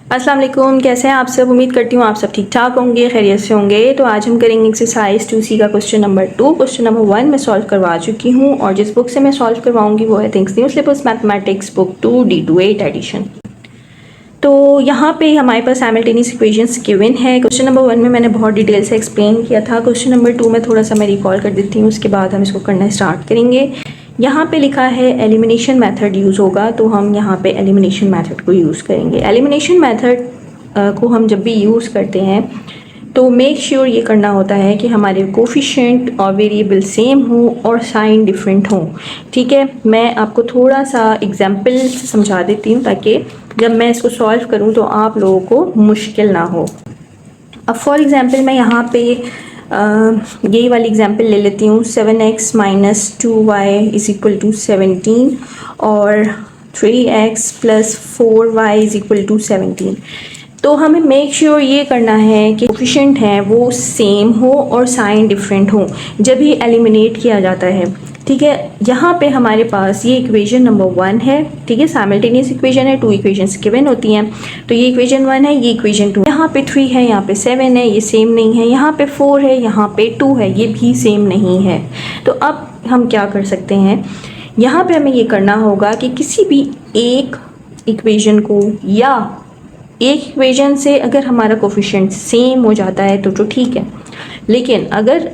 अस्सलाम वालेकुम, कैसे हैं आप सब। उम्मीद करती हूँ आप सब ठीक ठाक होंगे, खैरियत से होंगे। तो आज हम करेंगे एक्सरसाइज 2C का क्वेश्चन नंबर 2। क्वेश्चन नंबर 1 मैं सॉल्व करवा चुकी हूँ और जिस बुक से मैं सॉल्व करवाऊंगी वो है thinks new syllabus mathematics book 2 D28 edition. तो यहाँ पे हमारे पास साइमल्टेनियस इक्वेशंस गिवन है। क्वेश्चन नंबर 1 में मैंने बहुत डिटेल से एक्सप्लेन किया था। क्वेश्चन नंबर 2 में थोड़ा सा मैं रिकॉल कर देती हूँ, उसके बाद हम इसको करना स्टार्ट करेंगे। यहाँ पे लिखा है एलिमिनेशन मेथड यूज़ होगा, तो हम यहाँ पे एलिमिनेशन मेथड को यूज़ करेंगे। एलिमिनेशन मेथड को हम जब भी यूज़ करते हैं तो मेक श्योर ये करना होता है कि हमारे कोफिशिएंट और वेरिएबल सेम हो और साइन डिफरेंट हो। ठीक है, मैं आपको थोड़ा सा एग्जांपल से समझा देती हूँ ताकि जब मैं इसको सॉल्व करूँ तो आप लोगों को मुश्किल ना हो। अब फॉर एग्जांपल मैं यहाँ पे यही वाली एग्जांपल ले लेती हूँ। 7x - 2y = 17 और 3x + 4y = 17। तो हमें मेक श्योर ये करना है कि कोफिशिएंट हैं वो सेम हो और साइन डिफरेंट हो जब ये एलिमिनेट किया जाता है। ठीक है, यहाँ पे हमारे पास ये इक्वेशन नंबर 1 है। ठीक है, साइमल्टेनियस इक्वेशन है, 2 इक्वेशंस गिवन होती हैं। तो ये इक्वेशन 1 है, ये इक्वेशन 2। यहाँ पे 3 है, यहाँ पे 7 है, ये सेम नहीं है। यहाँ पे 4 है, यहाँ पे 2 है, ये भी सेम नहीं है। तो अब हम क्या कर सकते हैं, यहाँ पे हमें ये करना होगा कि किसी भी एक इक्वेशन को या एक इक्वेशन से अगर हमारा कोफिशिएंट सेम हो जाता है तो ठीक है, लेकिन अगर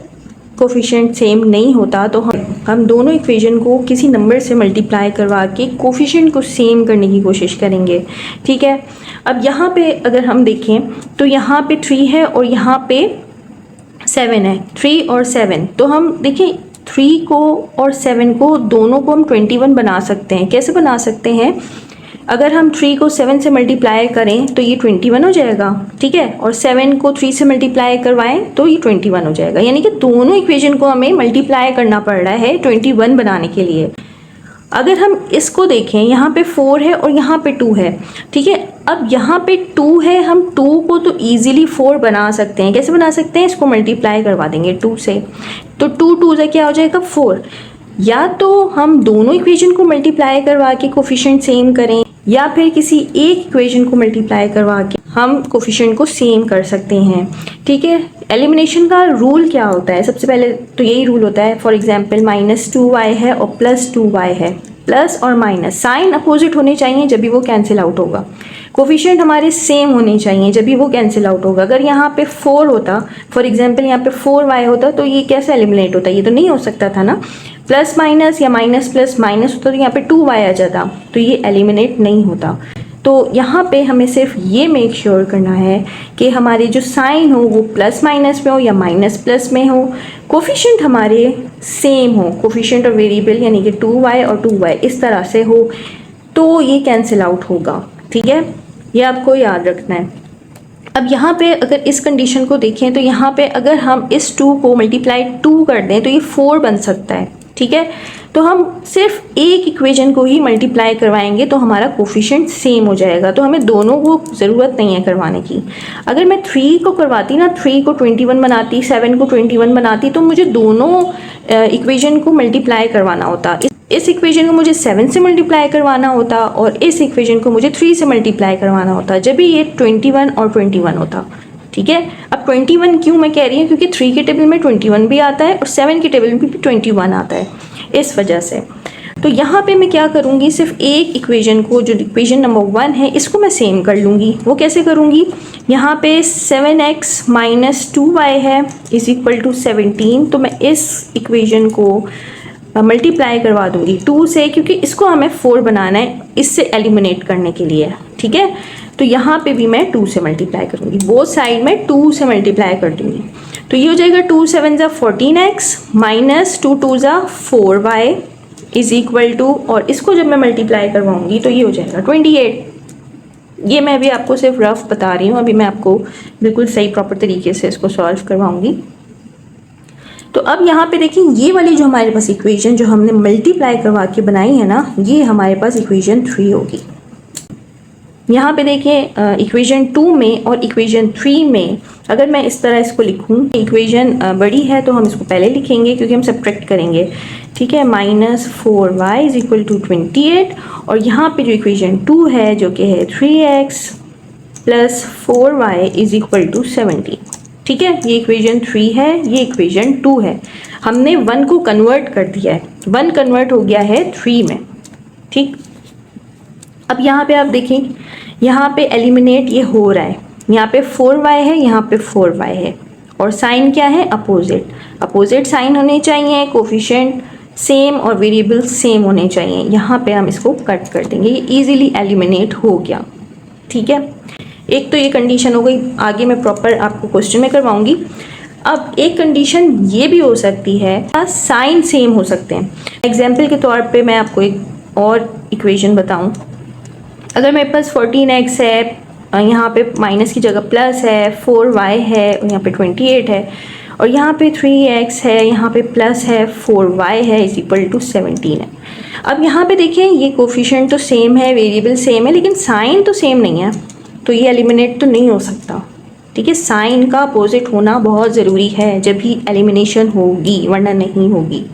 कोफिशिएंट सेम नहीं होता तो हम दोनों इक्वेशन को किसी नंबर से मल्टीप्लाई करवा के कोफिशिएंट को सेम करने की कोशिश करेंगे। ठीक है, अब यहाँ पे अगर हम देखें तो यहाँ पे 3 है और यहाँ पे 7 है। 3 और 7, तो हम देखें 3 को और 7 को दोनों को हम 21 बना सकते हैं। कैसे बना सकते हैं, अगर हम 3 को 7 से मल्टीप्लाई करें तो ये 21 हो जाएगा। ठीक है, और 7 को 3 से मल्टीप्लाई करवाएं तो ये 21 हो जाएगा। यानी कि दोनों इक्वेशन को हमें मल्टीप्लाई करना पड़ रहा है 21 बनाने के लिए। अगर हम इसको देखें, यहाँ पे 4 है और यहाँ पे 2 है। ठीक है, अब यहाँ पे 2 है, हम 2 को तो ईजिली 4 बना सकते हैं। कैसे बना सकते हैं, इसको मल्टीप्लाई करवा देंगे 2 से, तो 2 2 से क्या हो जाएगा 4। या तो हम दोनों इक्वेशन को मल्टीप्लाई करवा के कोफिशिएंट सेम करें या फिर किसी एक इक्वेशन को मल्टीप्लाई करवा के हम कोफिशिएंट को सेम कर सकते हैं। ठीक है, एलिमिनेशन का रूल क्या होता है, सबसे पहले तो यही रूल होता है। फॉर एग्जांपल -2y है और +2y है, प्लस और माइनस साइन अपोजिट होने चाहिए जब भी वो कैंसिल आउट होगा। कोफिशिएंट हमारे सेम होने चाहिए जब भी वो कैंसिल आउट होगा। अगर यहाँ पे 4 होता, फॉर एग्जांपल यहाँ पे 4y होता, तो ये कैसे एलिमिनेट होता, ये तो नहीं हो सकता था ना। प्लस माइनस या माइनस प्लस माइनस होता तो यहाँ पे 2y आ जाता, तो ये एलिमिनेट नहीं होता। तो यहाँ पे हमें सिर्फ ये मेक श्योर करना है कि हमारे जो साइन हो वो प्लस माइनस में हो या माइनस प्लस में हो, कोफिशिएंट हमारे सेम हो, कोफिशिएंट और वेरिएबल यानी कि 2y और 2y इस तरह से हो, तो ये कैंसिल आउट होगा। ठीक है, ये आपको याद रखना है। अब यहाँ पे अगर इस कंडीशन को देखें तो यहाँ पे अगर हम इस 2 को मल्टीप्लाई 2 कर दें तो ये 4 बन सकता है। ठीक है, तो हम सिर्फ एक इक्वेशन को ही मल्टीप्लाई करवाएंगे तो हमारा कोफिशिएंट सेम हो जाएगा, तो हमें दोनों को ज़रूरत नहीं है करवाने की। अगर मैं 3 को करवाती ना, 3 को 21 बनाती, 7 को 21 बनाती, तो मुझे दोनों इक्वेशन को मल्टीप्लाई करवाना होता। इस इक्वेशन को मुझे 7 से मल्टीप्लाई करवाना होता और इस इक्वेशन को मुझे 3 से मल्टीप्लाई करवाना होता, जब भी ये 21 और 21 होता। ठीक है, अब 21 क्यों मैं कह रही हूँ, क्योंकि 3 के टेबल में 21 भी आता है और 7 के टेबल में भी 21 आता है, इस वजह से। तो यहाँ पे मैं क्या करूँगी, सिर्फ एक इक्वेशन को, जो इक्वेशन नंबर 1 है, इसको मैं सेम कर लूँगी। वो कैसे करूँगी, यहाँ पे 7x - 2y है = 17, तो मैं इस इक्वेशन को मल्टीप्लाई करवा दूँगी 2 से, क्योंकि इसको हमें 4 बनाना है इससे एलिमिनेट करने के लिए। ठीक है, तो यहाँ पे भी मैं 2 से मल्टीप्लाई करूँगी, बोथ साइड में 2 से मल्टीप्लाई कर दूँगी। तो ये हो जाएगा 2 7 = 14x - 2 2 = 4y = और इसको जब मैं मल्टीप्लाई करवाऊँगी तो ये हो जाएगा 28। ये मैं अभी आपको सिर्फ रफ बता रही हूँ, अभी मैं आपको बिल्कुल सही प्रॉपर तरीके से इसको सॉल्व करवाऊँगी। तो अब यहाँ पे देखिए, ये वाली जो हमारे पास इक्वेशन जो हमने मल्टीप्लाई करवा के बनाई है ना, ये हमारे पास इक्वेशन 3 होगी। यहाँ पे देखिए इक्वेशन 2 में और इक्वेशन 3 में अगर मैं इस तरह इसको लिखूँ, इक्वेशन बड़ी है तो हम इसको पहले लिखेंगे क्योंकि हम सब्ट्रैक्ट करेंगे। ठीक है, -4y = 28 और यहाँ पे जो इक्वेशन 2 है जो कि है 3x plus 4y is equal to 17। ठीक है, ये इक्वेशन 3 है, ये इक्वेशन 2 है। हमने 1 को कन्वर्ट कर दिया है, 1 कन्वर्ट हो गया है 3 में। ठीक, अब यहाँ पे आप देखें, यहाँ पे एलिमिनेट ये हो रहा है, यहाँ पे 4y है, यहाँ पे 4y है, और साइन क्या है, अपोजिट। अपोजिट साइन होने चाहिए, कोफिशिएंट सेम और वेरिएबल सेम होने चाहिए। यहाँ पे हम इसको कट कर देंगे, ये इजीली एलिमिनेट हो गया। ठीक है, एक तो ये कंडीशन हो गई, आगे मैं प्रॉपर आपको क्वेश्चन में करवाऊंगी। अब एक कंडीशन ये भी हो सकती है, साइन सेम हो सकते हैं। एग्जाम्पल के तौर पे मैं आपको एक और इक्वेशन बताऊं। अगर मेरे पास 14x है, यहाँ पे माइनस की जगह प्लस है, 4y है, यहाँ पे 28 है, और यहाँ पे 3x है, यहाँ पे प्लस है, 4y है, इज इक्वल टू 17 है। अब यहाँ पे देखिए, ये कोफिशिएंट तो सेम है, वेरिएबल सेम है, लेकिन साइन तो सेम नहीं है, तो ये एलिमिनेट तो नहीं हो सकता। ठीक है, साइन का अपोजिट होना बहुत ज़रूरी है जब भी एलिमिनेशन होगी, वरना नहीं होगी।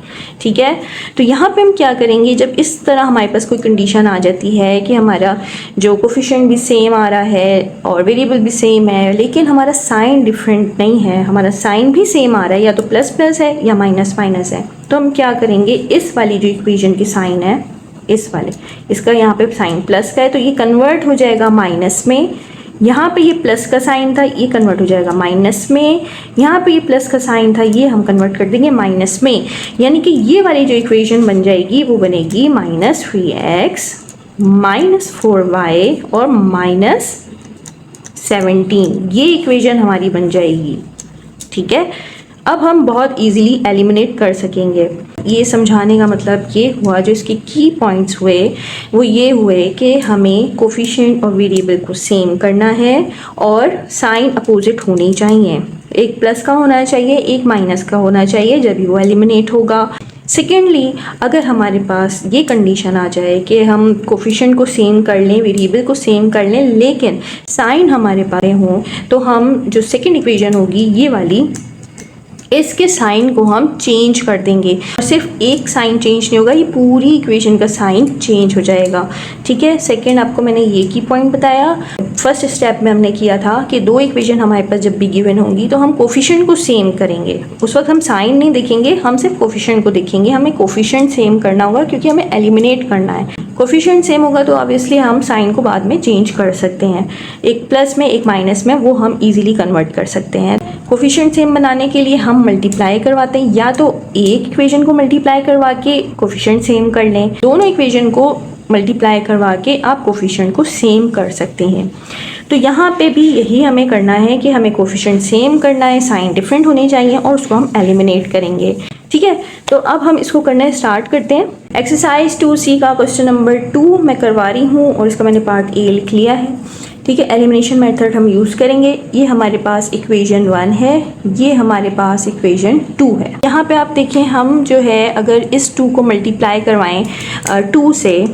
ठीक है, तो यहाँ पे हम क्या करेंगे, जब इस तरह हमारे पास कोई कंडीशन आ जाती है कि हमारा जो कोफिशिएंट भी सेम आ रहा है और वेरिएबल भी सेम है, लेकिन हमारा साइन डिफरेंट नहीं है, हमारा साइन भी सेम आ रहा है, या तो प्लस प्लस है या माइनस माइनस है, तो हम क्या करेंगे, इस वाली जो इक्वेशन की साइन है, इस वाले, इसका यहाँ पे साइन प्लस का है, तो ये कन्वर्ट हो जाएगा माइनस में। यहाँ पे ये प्लस का साइन था, ये कन्वर्ट हो जाएगा माइनस में। यहाँ पे ये प्लस का साइन था, ये हम कन्वर्ट कर देंगे माइनस में। यानी कि ये वाली जो इक्वेशन बन जाएगी वो बनेगी -3x -4y और -17। ये इक्वेशन हमारी बन जाएगी। ठीक है, अब हम बहुत इजीली एलिमिनेट कर सकेंगे। ये समझाने का मतलब ये हुआ, जो इसके की पॉइंट्स हुए वो ये हुए कि हमें कोफिशिएंट और वेरिएबल को सेम करना है और साइन अपोजिट होनी चाहिए। एक प्लस का होना चाहिए, एक माइनस का होना चाहिए, जब वो एलिमिनेट होगा। सेकेंडली, अगर हमारे पास ये कंडीशन आ जाए कि हम कोफिशिएंट को सेम कर लें, वेरिएबल को सेम कर लें, लेकिन साइन हमारे पास हों, तो हम जो सेकेंड इक्वेशन होगी ये वाली, इसके साइन को हम चेंज कर देंगे। और सिर्फ एक साइन चेंज नहीं होगा, ये पूरी इक्वेशन का साइन चेंज हो जाएगा। ठीक है, सेकंड आपको मैंने ये की पॉइंट बताया। फर्स्ट स्टेप में हमने किया था कि दो इक्वेशन हमारे पास जब भी गिवन होंगी तो हम कोफिशिएंट को सेम करेंगे। उस वक्त हम साइन नहीं देखेंगे, हम सिर्फ कोफिशिएंट को देखेंगे। हमें कोफिशिएंट सेम करना होगा क्योंकि हमें एलिमिनेट करना है। कोफिशिएंट सेम होगा तो ऑब्वियसली हम साइन को बाद में चेंज कर सकते हैं, एक प्लस में एक माइनस में, वो हम इजीली कन्वर्ट कर सकते हैं। कोफिशिएंट सेम बनाने के लिए हम मल्टीप्लाई करवाते हैं, या तो एक इक्वेशन को मल्टीप्लाई करवा के कोफिशिएंट सेम कर लें, दोनों इक्वेशन को मल्टीप्लाई करवा के आप कोफिशिएंट को सेम कर सकते हैं। तो यहाँ पे भी यही हमें करना है कि हमें कोफिशिएंट सेम करना है, साइन डिफरेंट होने चाहिए और उसको हम एलिमिनेट करेंगे। ठीक है, तो अब हम इसको करना स्टार्ट करते हैं। एक्सरसाइज 2C का क्वेश्चन नंबर 2 मैं करवा रही हूँ और इसका मैंने पार्ट ए लिख लिया है। ठीक है, एलिमिनेशन मेथड हम यूज़ करेंगे। ये हमारे पास इक्वेशन 1 है, ये हमारे पास इक्वेशन 2 है। यहाँ पे आप देखें, हम जो है अगर इस 2 को मल्टीप्लाई करवाएं 2 से,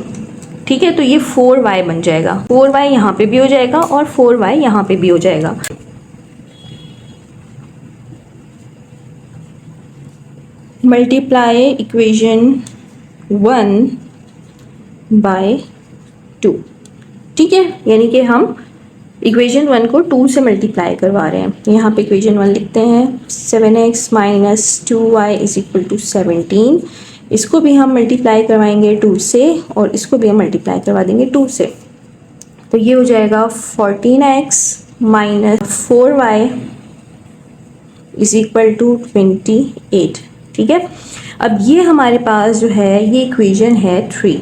ठीक है, तो ये 4y बन जाएगा। 4y यहाँ पे भी हो जाएगा और 4y यहाँ पे भी हो जाएगा। Multiply equation 1 by 2। ठीक है, यानी कि हम इक्वेशन 1 को 2 से मल्टीप्लाई करवा रहे हैं। यहाँ पे इक्वेशन 1 लिखते हैं 7x - 2y is equal to 17। इसको भी हम मल्टीप्लाई करवाएंगे 2 से और इसको भी हम मल्टीप्लाई करवा देंगे 2 से, तो ये हो जाएगा 14x - 4y is equal to 28। ठीक है, अब ये हमारे पास जो है ये इक्वेशन है 3।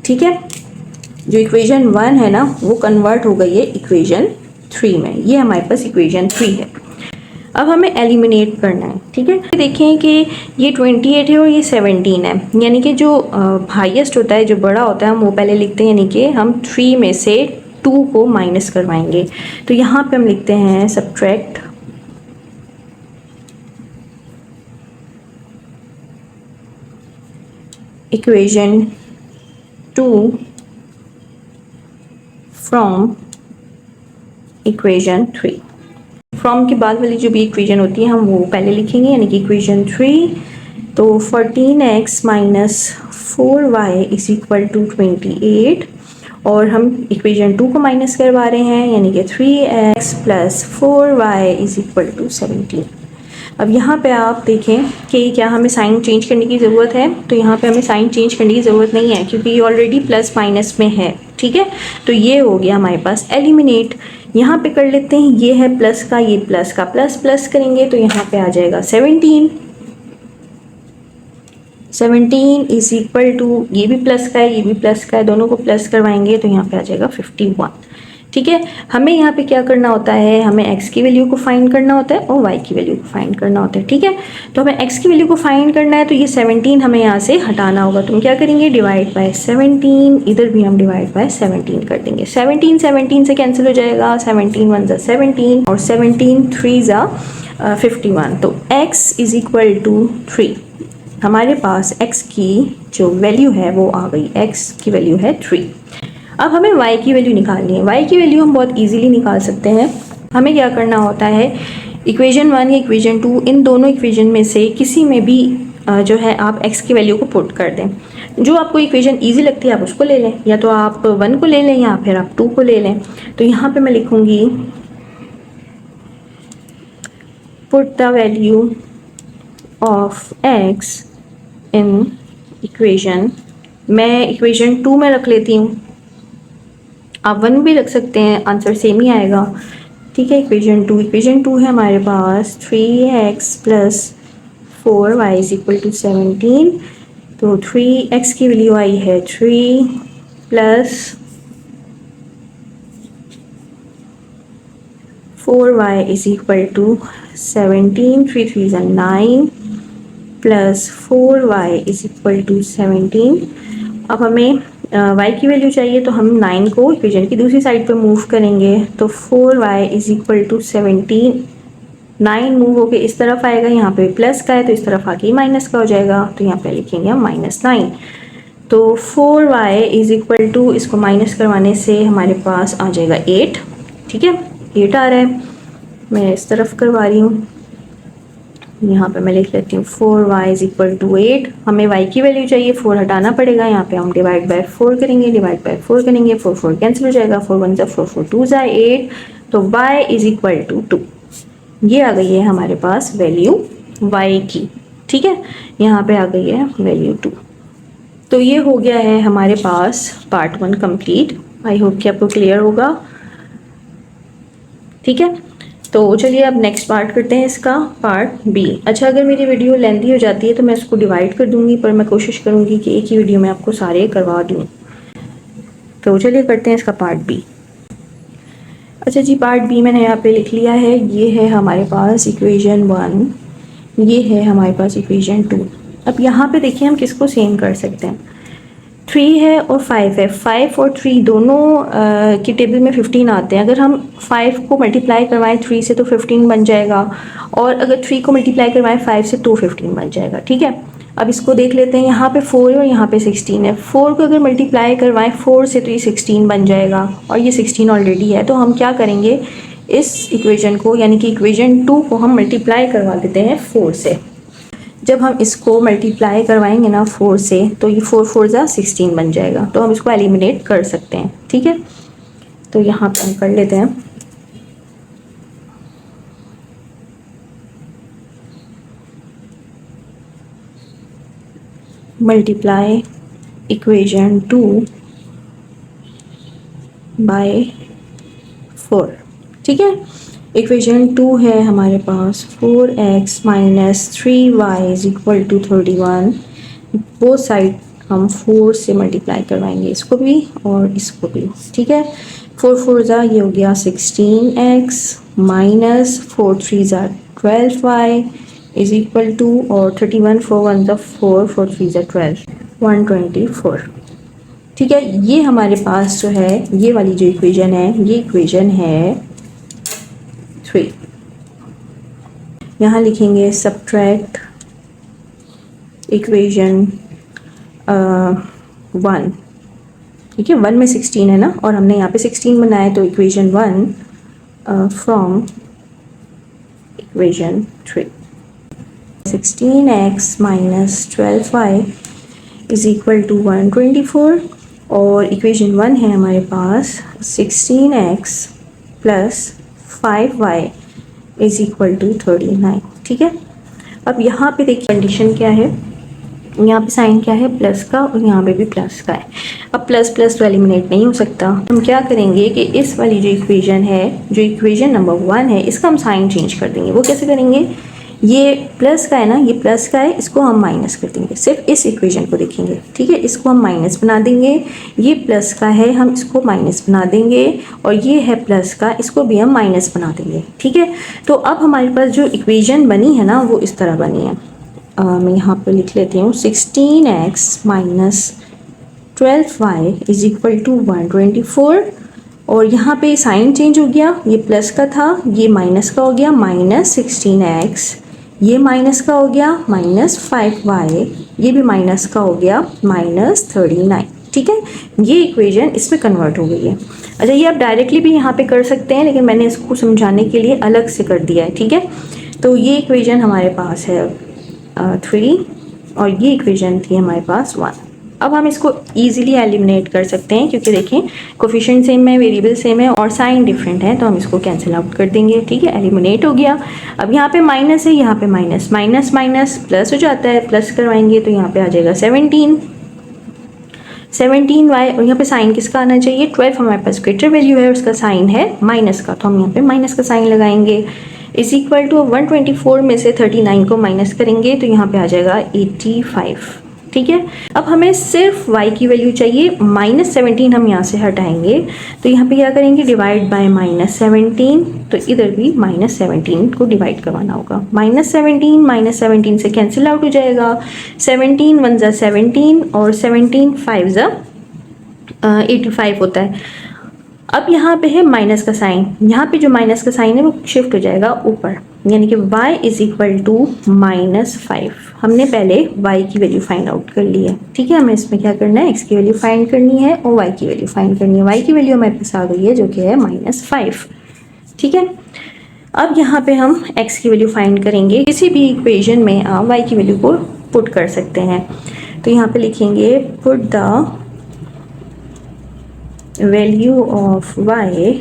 ठीक है, जो इक्वेशन 1 है ना वो कन्वर्ट हो गई है इक्वेशन 3 में। ये हमारे पास इक्वेशन 3 है। अब हमें एलिमिनेट करना है। ठीक है, देखें कि ये 28 है और ये 17 है, यानी कि जो हाईएस्ट होता है, जो बड़ा होता है, हम वो पहले लिखते हैं, यानी कि हम 3 में से 2 को माइनस करवाएंगे। तो यहाँ पे हम लिखते हैं subtract equation 2 from equation 3। From के बाद वाली जो भी इक्वेशन होती है हम वो पहले लिखेंगे, यानी कि इक्वेशन 3। तो 14x - 4y is equal to 28 और हम इक्वेशन 2 को माइनस करवा रहे हैं, यानी कि 3x plus 4y is equal to 17। अब यहाँ पे आप देखें कि क्या हमें साइन चेंज करने की ज़रूरत है, तो यहाँ पे हमें साइन चेंज करने की ज़रूरत नहीं है क्योंकि ये ऑलरेडी प्लस माइनस में है। ठीक है, तो ये हो गया हमारे पास एलिमिनेट। यहाँ पे कर लेते हैं, ये है प्लस का, ये प्लस का, प्लस प्लस करेंगे तो यहाँ पे आ जाएगा 17। 17 इज इक्वल टू, ये भी प्लस का है, ये भी प्लस का है, दोनों को प्लस करवाएंगे तो यहाँ पे आ जाएगा 51। ठीक है, हमें यहाँ पे क्या करना होता है, हमें x की वैल्यू को फाइंड करना होता है और y की वैल्यू को फाइंड करना होता है। ठीक है, तो हमें x की वैल्यू को फाइंड करना है तो ये 17 हमें यहाँ से हटाना होगा। तो हम क्या करेंगे, डिवाइड बाय 17, इधर भी हम डिवाइड बाय 17 कर देंगे। 17 17 से कैंसिल हो जाएगा, 17 1 ज़ा 17 और 17 3 ज़ा 51। तो x इज इक्वल टू 3, हमारे पास x की जो वैल्यू है वो आ गई, x की वैल्यू है 3। अब हमें y की वैल्यू निकालनी है। y की वैल्यू हम बहुत इजीली निकाल सकते हैं। हमें क्या करना होता है, इक्वेशन 1 या इक्वेशन 2, इन दोनों इक्वेशन में से किसी में भी जो है आप x की वैल्यू को पुट कर दें। जो आपको इक्वेशन इजी लगती है आप उसको ले लें, या तो आप 1 को ले लें या फिर आप 2 को ले लें। तो यहाँ पे मैं लिखूँगी put the value of x in equation, मैं इक्वेशन 2 में रख लेती हूँ, आप 1 भी रख सकते हैं, आंसर सेम ही आएगा। ठीक है, इक्वेशन 2 है हमारे पास 3x plus 4y is equal to 17। तो 3x की वैल्यू आई है 3 plus 4y is equal to 17, 3 3 ज़ा 9 plus 4y is equal to 17। अब हमें y की वैल्यू चाहिए तो हम 9 को इक्वेशन की दूसरी साइड पे मूव करेंगे तो 4y is equal to 17। 9 move होके इस तरफ आएगा, यहाँ पे प्लस का है तो इस तरफ आके माइनस का हो जाएगा, तो यहाँ पे लिखेंगे हम -9। तो 4y इज इक्वल टू, इसको माइनस करवाने से हमारे पास आ जाएगा 8। ठीक है, 8 आ रहा है, मैं इस तरफ करवा रही हूँ, यहाँ पे मैं लिख लेती हूँ 4y इज इक्वल टू 8। हमें y की वैल्यू चाहिए, 4 हटाना पड़ेगा, यहाँ पे हम डिवाइड बाय 4 करेंगे, 4 4 कैंसिल हो जाएगा, 4 1 ज़ा 4 4 2 ज़ा 8। तो y इज इक्वल टू 2, ये आ गई है हमारे पास वैल्यू y की। ठीक है, यहाँ पे आ गई है वैल्यू 2। तो ये हो गया है हमारे पास पार्ट 1 कंप्लीट। आई होप कि आपको क्लियर होगा। ठीक है, तो चलिए अब नेक्स्ट पार्ट करते हैं, इसका पार्ट बी। अच्छा, अगर मेरी वीडियो लेंथी हो जाती है तो मैं इसको डिवाइड कर दूंगी, पर मैं कोशिश करूंगी कि एक ही वीडियो में आपको सारे करवा दूं। तो चलिए करते हैं इसका पार्ट बी। अच्छा जी, पार्ट बी मैंने यहाँ पे लिख लिया है। ये है हमारे पास इक्वेशन 1, ये है हमारे पास इक्वेशन 2। अब यहाँ पे देखिए हम किसको सेम कर सकते हैं, 3 है और 5 है। 5 और 3 दोनों की टेबल में 15 आते हैं। अगर हम 5 को मल्टीप्लाई करवाएं 3 से तो 15 बन जाएगा, और अगर 3 को मल्टीप्लाई करवाएं 5 से तो 15 बन जाएगा। ठीक है, अब इसको देख लेते हैं। यहाँ पे 4 है और यहाँ पे 16 है। 4 को अगर मल्टीप्लाई करवाएं 4 से तो ये 16 बन जाएगा, और ये 16 ऑलरेडी है। तो हम क्या करेंगे, इस इक्वेशन को यानी कि इक्वेशन 2 को हम मल्टीप्लाई करवा देते हैं 4 से। जब हम इसको मल्टीप्लाई करवाएंगे ना 4 से, तो ये 4 4 ज़ा 16 बन जाएगा। तो हम इसको एलिमिनेट कर सकते हैं। ठीक है, तो यहाँ पर हम कर लेते हैं। Multiply equation 2 by 4। ठीक है, इक्वेशन 2 है हमारे पास 4x minus 3y is equal to 31। वो साइड हम 4 से मल्टीप्लाई करवाएंगे, इसको भी और इसको भी। ठीक है, 4 4 ज़ा ये हो गया 16x माइनस 4 3 ज़ा 12y इज इक्वल टू, और 31 4 1 ज़ा 4 4 3 ज़ा 12 124। ठीक है, ये हमारे पास जो है ये वाली जो इक्वेशन है, ये इक्वेशन है 3। यहाँ लिखेंगे सब्ट्रैक्ट इक्वेशन 1। ठीक है, 1 में 16 है ना, और हमने यहाँ पे 16 बनाया, तो equation 1 from equation 3। 16x minus 12y is equal to 124। और इक्वेशन 1 है हमारे पास 16x plus 5y is equal to 39। ठीक है, अब यहाँ पे देखिए कंडीशन क्या है, यहाँ पे साइन क्या है, प्लस का, और यहाँ पे भी प्लस का है। अब प्लस प्लस तो एलिमिनेट नहीं हो सकता, हम क्या करेंगे कि इस वाली जो इक्वेशन है, जो इक्वेशन नंबर 1 है, इसका हम साइन चेंज कर देंगे। वो कैसे करेंगे, ये प्लस का है ना, ये प्लस का है, इसको हम माइनस कर देंगे। सिर्फ इस इक्वेशन को देखेंगे, ठीक है, इसको हम माइनस बना देंगे। ये प्लस का है, हम इसको माइनस बना देंगे, और ये है प्लस का, इसको भी हम माइनस बना देंगे। ठीक है, तो अब हमारे पास जो इक्वेशन बनी है ना, वो इस तरह बनी है। मैं यहाँ पर लिख लेती हूँ 16x minus 12y is equal to 124, और यहाँ पे साइन चेंज हो गया, ये प्लस का था, ये माइनस का हो गया, माइनस 16x, ये माइनस का हो गया, माइनस 5y, ये भी माइनस का हो गया, माइनस 39। ठीक है, ये इक्वेशन इसमें कन्वर्ट हो गई है। अच्छा, ये आप डायरेक्टली भी यहाँ पे कर सकते हैं, लेकिन मैंने इसको समझाने के लिए अलग से कर दिया है। ठीक है, तो ये इक्वेशन हमारे पास है 3, और ये इक्वेशन थी हमारे पास 1। अब हम इसको इजीली एलिमिनेट कर सकते हैं, क्योंकि देखें कोफिशिएंट सेम है, वेरिएबल सेम है, और साइन डिफरेंट है, तो हम इसको कैंसिल आउट कर देंगे। ठीक है, एलिमिनेट हो गया। अब यहाँ पे माइनस है, यहाँ पे माइनस, माइनस माइनस प्लस हो जाता है, प्लस करवाएंगे तो यहाँ पे आ जाएगा 17y, और यहाँ पे साइन किसका आना चाहिए, 12 हमारे पास ग्रेटर वैल्यू है, उसका साइन है माइनस का, तो हम यहाँ पे माइनस का साइन लगाएंगे। इज इक्वल टू 124 में से 39 को माइनस करेंगे तो यहाँ पे आ जाएगा 85। ठीक है, अब हमें सिर्फ y की वैल्यू चाहिए, -17 हम यहाँ से हटाएंगे, तो यहाँ पे क्या करेंगे, डिवाइड बाय -17, तो इधर भी -17 को डिवाइड करवाना होगा। -17 से कैंसिल आउट हो जाएगा, 17 1 ज़ा 17, और 17 5 ज़ा 85 होता है। अब यहाँ पे है माइनस का साइन, यहाँ पे जो माइनस का साइन है वो शिफ्ट हो जाएगा ऊपर, यानी कि y इज इक्वल टू -5। हमने पहले y की वैल्यू फाइंड आउट कर ली है। ठीक है, हमें इसमें क्या करना है, x की वैल्यू फाइंड करनी है और y की वैल्यू फाइंड करनी है। y की वैल्यू हमारे पास आ गई है, जो कि है -5। ठीक है, अब यहाँ पे हम x की वैल्यू फाइंड करेंगे। किसी भी इक्वेशन में आप y की वैल्यू को पुट कर सकते हैं, तो यहाँ पे लिखेंगे put the value of y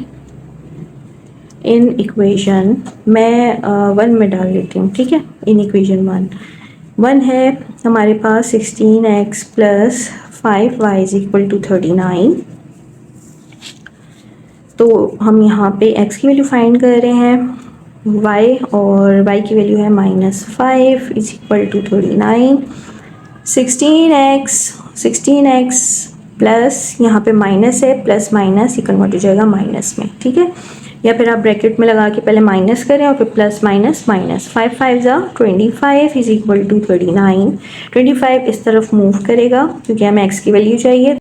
in equation, मैं 1 में डाल लेती हूँ। ठीक है, इन इक्वेशन 1 है हमारे पास 16x plus 5y is equal to 39। तो हम यहाँ पे x की वैल्यू फाइंड कर रहे हैं, y, और y की वैल्यू है -5 is equal to 39। 16x plus, यहाँ पे माइनस है, प्लस माइनस ये कन्वर्ट हो जाएगा माइनस में। ठीक है, या फिर आप ब्रैकेट में लगा के पहले माइनस करें और फिर प्लस माइनस माइनस, 5 5 ज़ा 25 इज इक्वल टू 39। 25 इस तरफ मूव करेगा क्योंकि हमें x की वैल्यू चाहिए,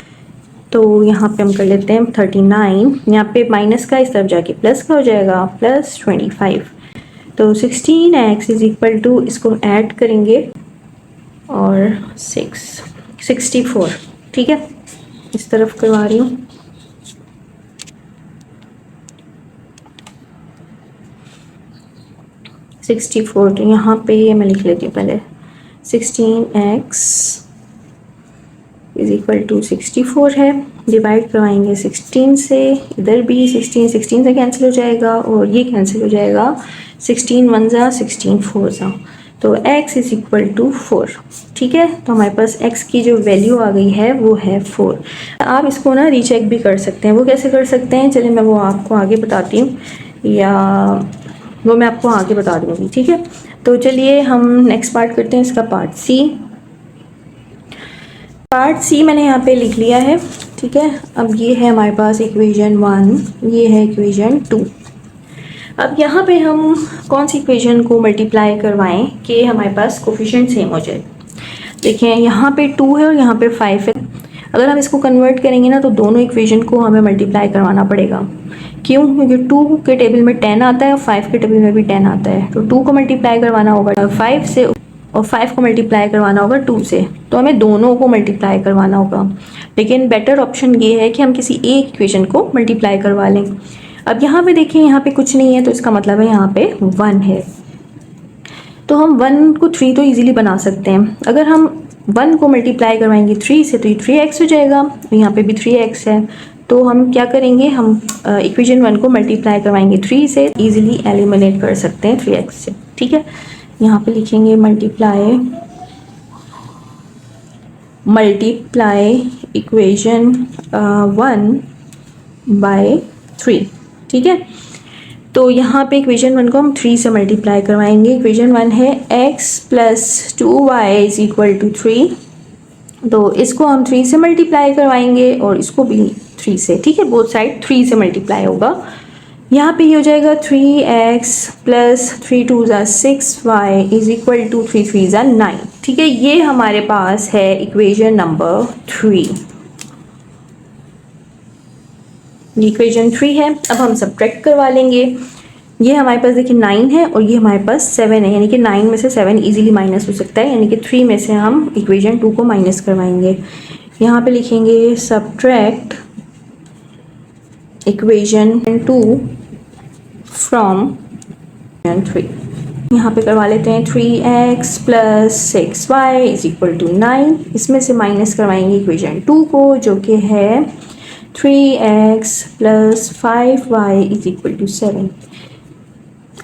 तो यहाँ पे हम कर लेते हैं 39, यहाँ पे माइनस का इस तरफ जाके प्लस का हो जाएगा, प्लस 25। तो 16x इज इक्वल टू, इसको ऐड करेंगे और 64। ठीक है, इस तरफ करवा रही हूँ। तो यहाँ पे मैं लिख लेती हूँ पहले 16x इज इक्वल टू 64 है, डिवाइड करवाएंगे 16 से, इधर भी 16 से कैंसिल हो जाएगा और ये कैंसिल हो जाएगा, 16 1 ज़ा 16 4 ज़ा, तो x इज इक्वल टू 4। ठीक है, तो हमारे पास x की जो वैल्यू आ गई है वो है 4। आप इसको ना रीचेक भी कर सकते हैं। वो कैसे कर सकते हैं, चलिए मैं वो आपको आगे बताती हूँ, या वो मैं आपको आगे बता दूँगी। ठीक है, तो चलिए हम नेक्स्ट पार्ट करते हैं, इसका पार्ट सी मैंने यहाँ पे लिख लिया है। ठीक है, अब ये है हमारे पास इक्वेशन 1, ये है इक्वेशन 2। अब यहाँ पे हम कौन सी इक्वेशन को मल्टीप्लाई करवाएं कि हमारे पास कोफिशिएंट सेम हो जाए। देखिए यहाँ पे 2 है और यहाँ पे 5 है। अगर हम इसको कन्वर्ट करेंगे ना, तो दोनों इक्वेशन को हमें मल्टीप्लाई करवाना पड़ेगा। क्यों, क्योंकि 2 के टेबल में 10 आता है और 5 के टेबल में भी 10 आता है, तो 2 को मल्टीप्लाई करवाना होगा 5 से और 5 को मल्टीप्लाई करवाना होगा 2 से, तो हमें दोनों को मल्टीप्लाई करवाना होगा। लेकिन बेटर ऑप्शन ये है कि हम किसी एक इक्वेशन को मल्टीप्लाई करवा लें। अब यहाँ पे देखिए, यहाँ पे कुछ नहीं है, तो इसका मतलब है यहाँ पे 1 है, तो हम 1 को 3 तो इजीली बना सकते हैं। अगर हम 1 को मल्टीप्लाई करवाएंगे 3 से तो ये 3x हो जाएगा, यहाँ पे भी 3x है। तो हम क्या करेंगे, हम इक्वेशन 1 को मल्टीप्लाई करवाएंगे 3 से, इजीली एलिमिनेट कर सकते हैं 3x से। ठीक है, यहाँ पे लिखेंगे मल्टीप्लाई इक्वेशन 1 बाय 3। ठीक है, तो यहाँ पे इक्वेशन 1 को हम 3 से मल्टीप्लाई करवाएंगे। इक्वेशन 1 है x + 2y = 3, तो इसको हम 3 से मल्टीप्लाई करवाएंगे और इसको भी 3 से। ठीक है, बोथ साइड 3 से मल्टीप्लाई होगा। यहाँ पे ये हो जाएगा 3x + 3 × 2 = 6y = 3 × 3 = 9। ठीक है, ये हमारे पास है इक्वेशन नंबर 3। ये इक्वेशन 3 है। अब हम सब्ट्रैक्ट करवा लेंगे। ये हमारे पास देखिए 9 है और ये हमारे पास 7 है, यानी कि 9 में से 7 इजीली माइनस हो सकता है, यानी कि 3 में से हम इक्वेशन 2 को माइनस करवाएंगे। यहाँ पे लिखेंगे सब्ट्रैक्ट इक्वेशन 2 फ्रॉम 3। यहाँ पे करवा लेते हैं 3x + 6y = 9। इसमें से माइनस करवाएंगे इक्वेशन 2 को, जो कि है 3x + 5y = 7।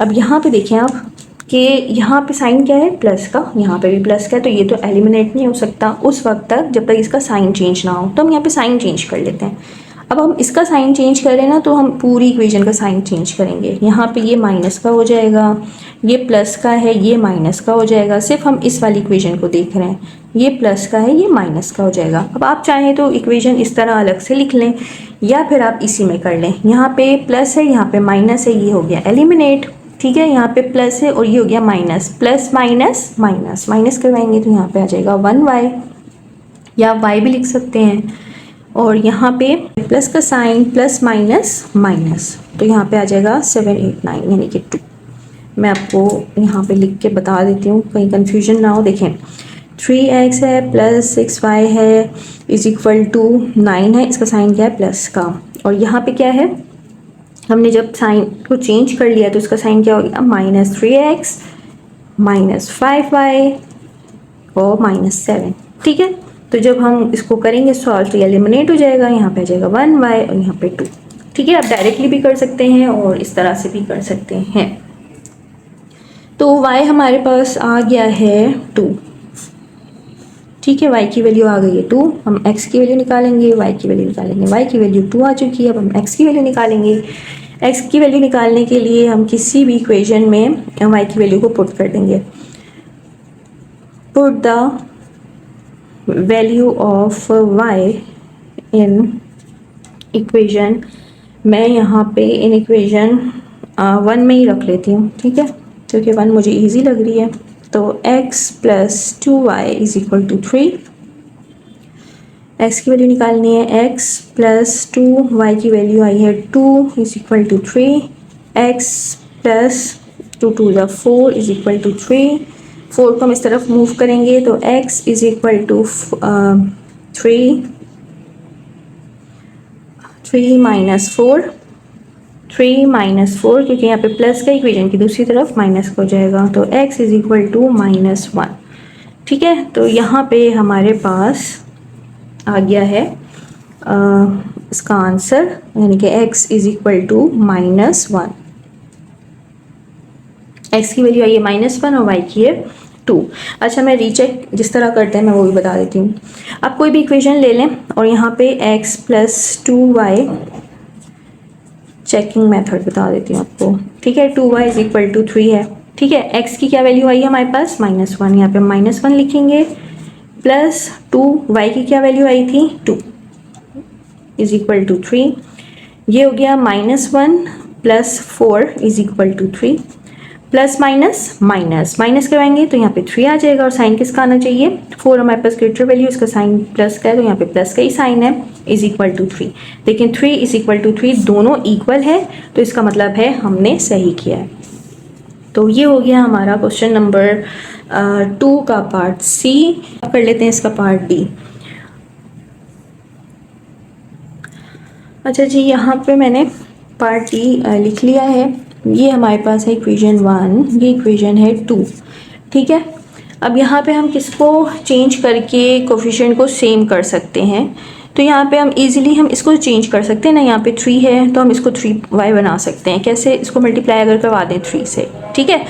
अब यहाँ पे देखें आप कि यहाँ पे साइन क्या है, प्लस का, यहाँ पे भी प्लस का है, तो ये तो एलिमिनेट नहीं हो सकता उस वक्त तक जब तक इसका साइन चेंज ना हो। तो हम यहाँ पे साइन चेंज कर लेते हैं। अब हम इसका साइन चेंज करें ना, तो हम पूरी इक्वेशन का साइन चेंज करेंगे। यहाँ पे ये माइनस का हो जाएगा, ये प्लस का है, ये माइनस का हो जाएगा। सिर्फ हम इस वाली इक्वेशन को देख रहे हैं, ये प्लस का है, ये माइनस का हो जाएगा। अब आप चाहें तो इक्वेशन इस तरह अलग से लिख लें या फिर आप इसी में कर लें। यहाँ पे प्लस है, यहाँ पे माइनस है, ये हो गया एलिमिनेट। ठीक है, यहाँ पे प्लस है और ये हो गया minus, plus minus minus, minus करवाएंगे तो यहाँ पे आ जाएगा 1y, या y भी लिख सकते हैं। और यहाँ पे प्लस का साइन, प्लस माइनस माइनस, तो यहाँ पे आ जाएगा 7 8 9 यानी कि 2। मैं आपको यहाँ पे लिख के बता देती हूँ, कहीं कन्फ्यूजन ना हो। देखें 3x है + 6y है = 9 है, इसका साइन क्या है, प्लस का। और यहाँ पे क्या है, हमने जब साइन को चेंज कर लिया तो इसका साइन क्या हो गया, -3x -5y और -7। ठीक है, तो जब हम इसको करेंगे सॉल्व तो एलिमिनेट हो जाएगा, यहाँ पे आ जाएगा 1y और यहाँ पे 2। ठीक है, आप डायरेक्टली भी कर सकते हैं और इस तरह से भी कर सकते हैं। तो y हमारे पास आ गया है 2। ठीक है, y की वैल्यू आ गई है 2। हम x की वैल्यू निकालेंगे, y की वैल्यू निकालेंगे। y की वैल्यू 2 आ चुकी है, अब हम x की वैल्यू निकालेंगे। x की वैल्यू निकालने के लिए हम किसी भी इक्वेशन में y की वैल्यू को पुट कर देंगे। Put the value of y in equation, मैं यहाँ पे इन इक्वेशन 1 में ही रख लेती हूँ। ठीक है, क्योंकि 1 मुझे इजी लग रही है। तो x + 2y = 3। x की वैल्यू निकालनी है, x + 2y की वैल्यू आई है 2 = 3। x + 2 × 2 = 4 = 3। 4 को हम इस तरफ मूव करेंगे तो x = 3 -4, 3 - 4, क्योंकि यहाँ पे प्लस का इक्वेशन की दूसरी तरफ माइनस का हो जाएगा, तो x = -1। ठीक है, तो यहाँ पे हमारे पास आ गया है इसका आंसर, यानी कि x = -1। x की वैल्यू आई है -1 और y की है 2। अच्छा, मैं रीचेक जिस तरह करते हैं मैं वो भी बता देती हूँ। आप कोई भी इक्वेशन ले लें और यहाँ पे x + 2y, चेकिंग मेथड बता देती हूँ आपको। ठीक है, 2y = 3 है। ठीक है, x की क्या वैल्यू आई है हमारे पास, -1, यहाँ पे -1 लिखेंगे, प्लस 2y की क्या वैल्यू आई थी, 2 = 3। ये हो गया -1 + 4 = 3, प्लस माइनस माइनस, माइनस करवाएंगे तो यहाँ पे 3 आ जाएगा और साइन किसका आना चाहिए, 4 हमारे पास ग्रेटर वैल्यू, इसका साइन प्लस का है तो यहाँ पे प्लस का ही साइन है, = 3। लेकिन 3 = 3 दोनों इक्वल है, तो इसका मतलब है हमने सही किया है। तो ये हो गया हमारा क्वेश्चन नंबर 2 का पार्ट सी। अब कर लेते हैं इसका पार्ट डी। अच्छा जी, यहाँ पे मैंने पार्ट डी लिख लिया है। ये हमारे पास है इक्वेशन 1, ये इक्वेशन है 2। ठीक है, अब यहाँ पे हम किसको चेंज करके कोफिशिएंट को सेम कर सकते हैं, तो यहाँ पे हम इजीली हम इसको चेंज कर सकते हैं ना, यहाँ पे 3 है तो हम इसको 3y बना सकते हैं। कैसे? इसको मल्टीप्लाई अगर करवा दें 3 से, ठीक है।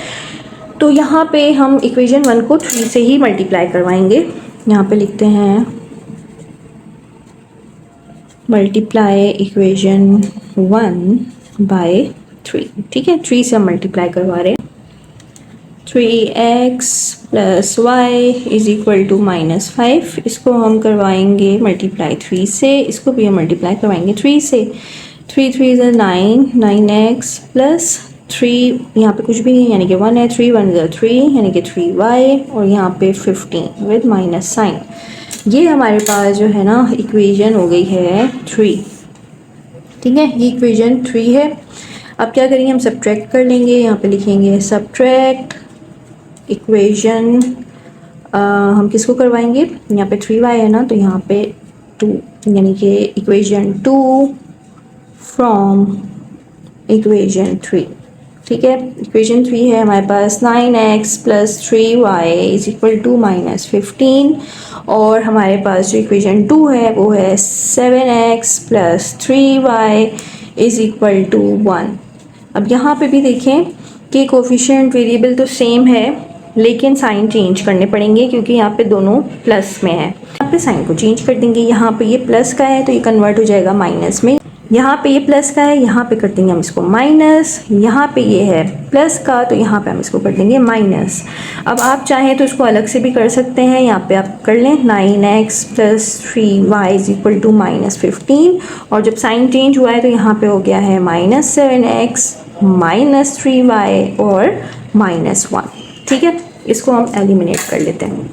तो यहाँ पे हम इक्वेशन 1 को 3 से ही मल्टीप्लाई करवाएंगे। यहाँ पे लिखते हैं मल्टीप्लाई इक्वेशन 1 बाय 3, ठीक है। 3 से हम मल्टीप्लाई करवा रहे हैं। 3x plus y is equal to -5, इसको हम करवाएंगे मल्टीप्लाई 3 से, इसको भी हम मल्टीप्लाई करवाएंगे 3 से। 3 3 ज़ा 9, 9x प्लस 3, यहाँ पे कुछ भी नहीं यानी कि 1 है, 3 1 ज़ा 3 यानी कि 3y, और यहाँ पे 15 विद माइनस साइन। ये हमारे पास जो है ना इक्वेशन हो गई है 3, ठीक है। ये इक्वेशन 3 है। अब क्या करेंगे, हम सब्ट्रैक्ट कर लेंगे। यहाँ पे लिखेंगे सब्ट्रैक्ट इक्वेशन, हम किसको करवाएंगे, यहाँ पे 3y है ना, तो यहाँ पे 2 यानी कि इक्वेशन 2 फ्रॉम इक्वेशन 3, ठीक है। इक्वेशन 3 है हमारे पास 9x plus 3y is equal to -15, और हमारे पास जो इक्वेशन 2 है वो है 7x plus 3y is equal to 1। अब यहाँ पे भी देखें कि कोफिशिएंट वेरिएबल तो सेम है लेकिन साइन चेंज करने पड़ेंगे क्योंकि यहाँ पे दोनों प्लस में है। यहाँ पे साइन को चेंज कर देंगे। यहाँ पे ये प्लस का है तो ये कन्वर्ट हो जाएगा माइनस में। यहाँ पे ये प्लस का है, यहाँ पे कर देंगे हम इसको माइनस। यहाँ पे ये है प्लस का तो यहाँ पे हम इसको कर देंगे माइनस। अब आप चाहें तो इसको अलग से भी कर सकते हैं। यहाँ पे आप कर लें 9x plus 3y is equal to -15, और जब साइन चेंज हुआ है तो यहाँ पे हो गया है -7x माइनस 3y और -1, ठीक है। इसको हम एलिमिनेट कर लेते हैं।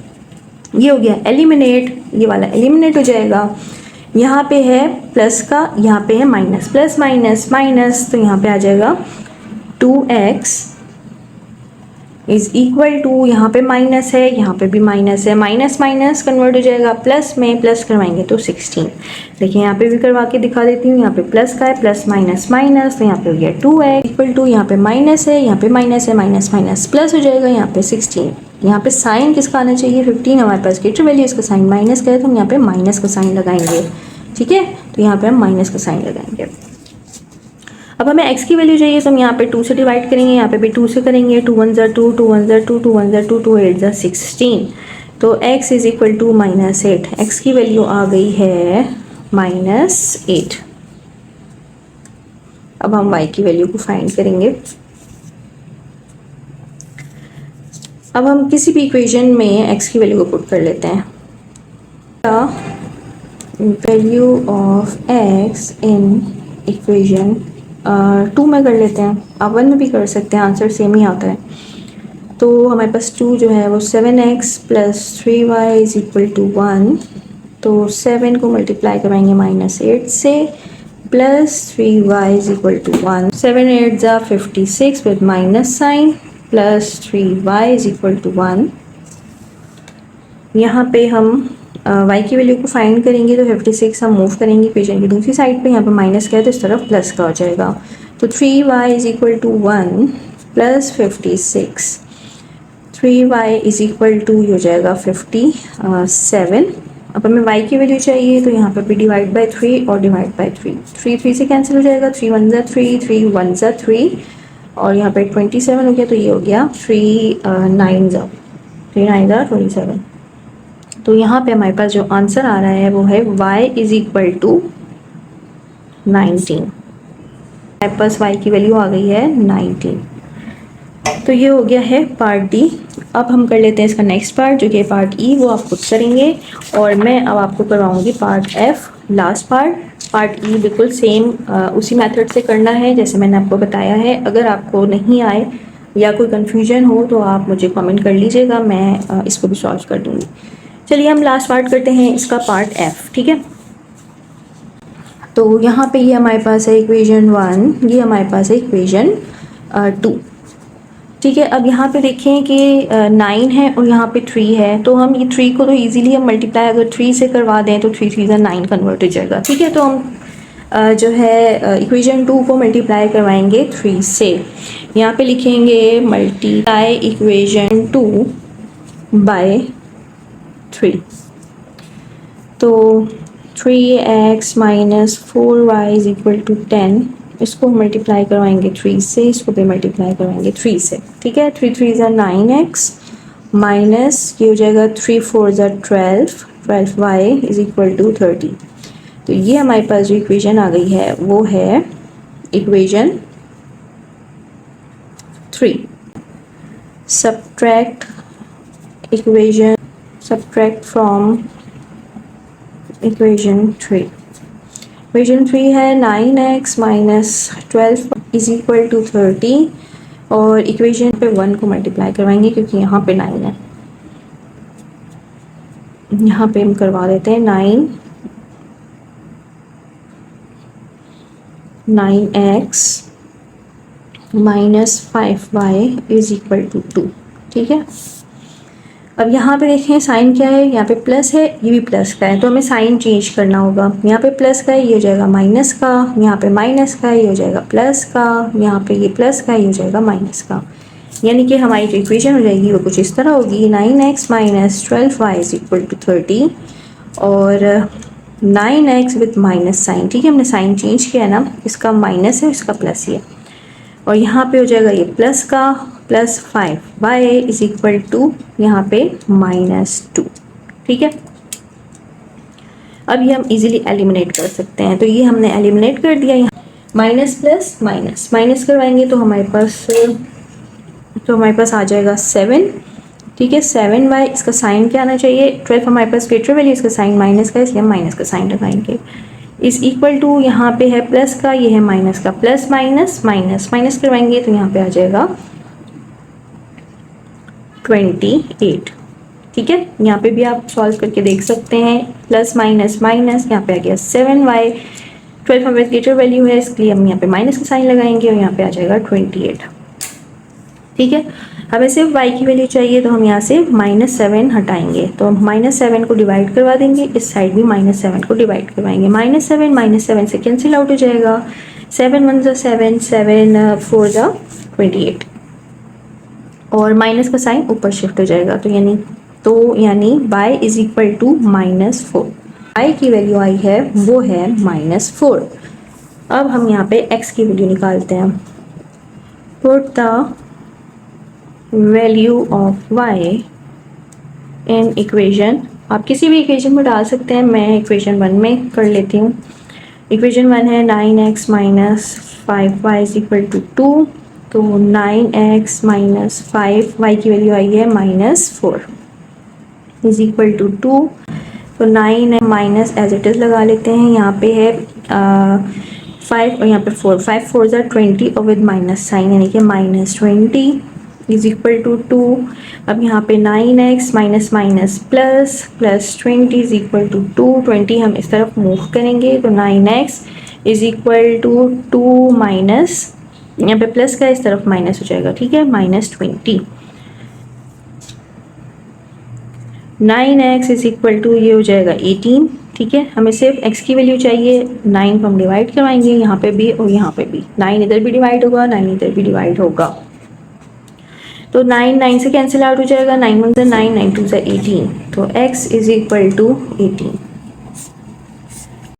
ये हो गया एलिमिनेट, ये वाला एलिमिनेट हो जाएगा। यहाँ पे है प्लस का, यहाँ पे है माइनस, प्लस माइनस माइनस, तो यहाँ पे आ जाएगा 2x इज इक्वल टू, यहाँ पे माइनस है, यहाँ पे भी माइनस है, माइनस माइनस कन्वर्ट हो जाएगा प्लस में, प्लस करवाएंगे तो 16। देखिए यहाँ पे भी करवा के दिखा देती हूँ। यहाँ पे प्लस का है, प्लस माइनस माइनस, तो यहाँ पे हो गया 2x इक्वल टू, यहाँ पे माइनस है, यहाँ पे माइनस है, माइनस माइनस प्लस हो जाएगा, यहाँ पे 16। यहाँ पे साइन किसका आना चाहिए 15, हमारे पास ग्रेटर वैल्यू इसका साइन माइनस का है तो हम यहाँ पे माइनस का साइन लगाएंगे, ठीक है। तो यहाँ पे हम माइनस का साइन लगाएंगे। अब हमें x की वैल्यू चाहिए तो हम यहाँ पे 2 से डिवाइड करेंगे, यहाँ पे भी 2 से करेंगे। 2 1 ज़ा 2, 2 1 ज़ा 2, 2 1 ज़ा 2, 2 8 ज़ा 16, तो x is equal to -8। x की वैल्यू आ गई है -8। अब हम y की वैल्यू को फाइंड करेंगे। अब हम किसी भी इक्वेशन में x की वैल्यू को पुट कर लेते हैं। Value of x in equation 2 में कर लेते हैं। आप 1 में भी कर सकते हैं, आंसर सेम ही आता है। तो हमारे पास 2 जो है वो 7x plus 3y is equal to 1, तो 7 को मल्टीप्लाई करवाएंगे -8 से, plus 3y is equal to 1, 7 8 ज़ा 56 with minus sign, plus 3y is equal to 1। यहाँ पे हम y की वैल्यू को फाइंड करेंगे तो 56 हम मूव करेंगे इक्वेशन की दूसरी साइड पे। यहाँ पे माइनस का है तो इस तरफ प्लस का हो जाएगा, तो 3y is equal to 1 plus 56, 3y is equal to हो जाएगा 57। अब हमें y की वैल्यू चाहिए तो यहाँ पे भी डिवाइड बाई 3 और डिवाइड बाई 3, 3 से कैंसिल हो जाएगा, 3 1 ज़ा 3, 3 1 ज़ा 3, और यहाँ पे 27 हो गया, तो ये हो गया 3 9 ज़ा 27। तो यहाँ पे हमारे पास जो आंसर आ रहा है वो है y इज इक्वल टू 19। हमारे पास y की वैल्यू आ गई है 19। तो ये हो गया है पार्ट डी। अब हम कर लेते हैं इसका नेक्स्ट पार्ट जो कि पार्ट ई, वो आप खुद करेंगे और मैं अब आपको करवाऊँगी part F, last part. Part E बिल्कुल सेम उसी मेथड से करना है जैसे मैंने आपको बताया है। अगर आपको नहीं आए या कोई कन्फ्यूजन हो तो आप मुझे कमेंट कर लीजिएगा, मैं इसको भी सॉल्व कर दूँगी। चलिए हम लास्ट पार्ट करते हैं इसका, पार्ट एफ, ठीक है। तो यहाँ पे ये हमारे पास है इक्वेशन 1, ये हमारे पास है इक्वेशन 2, ठीक है। अब यहाँ पे देखें कि 9 है और यहाँ पे 3 है, तो हम ये 3 को तो इजीली हम मल्टीप्लाई अगर 3 से करवा दें तो 3 3 ज़ा 9 कन्वर्ट हो जाएगा, ठीक है। तो हम जो है इक्वेशन 2 को मल्टीप्लाई करवाएंगे 3 से। यहाँ पे लिखेंगे मल्टीप्लाई इक्वेशन 2 बाय 3। तो 3x minus 4y is equal to 10, इसको मल्टीप्लाई करवाएंगे 3 से, इसको भी मल्टीप्लाई करवाएंगे 3 से, ठीक है। 3 3 ज़ा 9x माइनस ये हो जाएगा 3 4 ज़ा 12y इज इक्वल टू 30। तो ये हमारे पास जो इक्वेशन आ गई है वो है equation 3। Subtract equation, subtract from equation 3। Equation 3 है 9x minus 12 is equal to 30, और इक्वेशन पे 1 को मल्टीप्लाई करवाएंगे क्योंकि यहाँ पे 9 है। यहाँ पे हम करवा देते हैं 9x minus 5y is equal to 2, ठीक है। अब यहाँ पे देखें साइन क्या है, यहाँ पे प्लस है, ये भी प्लस का है, तो हमें साइन चेंज करना होगा। यहाँ पे प्लस का है, ये हो जाएगा माइनस का, यहाँ पे माइनस का है, ये हो जाएगा प्लस का, यहाँ पे ये प्लस का है, ये हो जाएगा माइनस का। यानी कि हमारी जो इक्वेशन हो जाएगी वो कुछ इस तरह होगी 9x minus 12y is equal to 30, और 9x विथ माइनस साइन, ठीक है, हमने साइन चेंज किया है ना, इसका माइनस है, इसका प्लस ही है, और यहाँ पे हो जाएगा ये प्लस का plus 5y is equal to यहाँ पे -2, ठीक है। अब ये हम इजीली एलिमिनेट कर सकते हैं, तो ये हमने एलिमिनेट कर दिया। यहाँ माइनस प्लस माइनस माइनस करवाएंगे तो हमारे पास आ जाएगा 7, ठीक है। 7y, इसका साइन क्या आना चाहिए, 12 हमारे पास ग्रेटर वैल्यू, इसका साइन माइनस का, इसलिए हम माइनस का साइन लगाएंगे। इस इक्वल टू यहाँ पे है प्लस का, ये है माइनस का, प्लस माइनस माइनस माइनस करवाएंगे तो यहाँ पे आ जाएगा 28, ठीक है। यहाँ पे भी आप सॉल्व करके देख सकते हैं, प्लस माइनस माइनस, यहाँ पे आ गया 7y, 12 हमारे ग्रेटर वैल्यू है, इसलिए हम यहाँ पे माइनस का साइन लगाएंगे और यहाँ पे आ जाएगा 28, ठीक है। हमें सिर्फ y की वैल्यू चाहिए, तो हम यहाँ से -7 हटाएंगे, तो हम -7 को डिवाइड करवा देंगे, इस साइड भी -7 को डिवाइड करवाएंगे। -7 से कैंसिल आउट हो जाएगा, 7 1 ज़ा 7, 7 4 ज़ा 28, और माइनस का साइन ऊपर शिफ्ट हो जाएगा, तो यानी y is equal to -4। y की वैल्यू आई है वो है -4। अब हम यहाँ पे x की वैल्यू निकालते हैं। Put the value of y in equation, आप किसी भी इक्वेशन में डाल सकते हैं, मैं इक्वेशन 1 में कर लेती हूँ। इक्वेशन 1 है 9x minus 5y is equal to 2, तो 9x माइनस 5y की वैल्यू आई है -4 इज इक्वल टू 2, तो 9 माइनस एज इट इज़ लगा लेते हैं। यहाँ पे है 5 और यहाँ पे 4, 5 4 ज़ा 20 और विद माइनस साइन, यानी कि -20 इज इक्वल टू 2। अब यहाँ पे 9x minus minus plus plus 20 is equal to 2, 20 हम इस तरफ मूव करेंगे, तो 9x is equal to 2 minus, यहाँ पे प्लस का इस तरफ माइनस हो जाएगा, ठीक है, -20। 9x इज इक्वल टू ये हो जाएगा 18, ठीक है। हमें सिर्फ x की वैल्यू चाहिए, 9 को हम डिवाइड करवाएंगे यहाँ पे भी और यहाँ पे भी, 9 इधर भी डिवाइड होगा, 9 इधर भी डिवाइड होगा, तो 9 9 से कैंसिल आउट हो जाएगा, 9 1 ज़ा 9, 9 2 ज़ा 18, तो x इज इक्वल टू 18।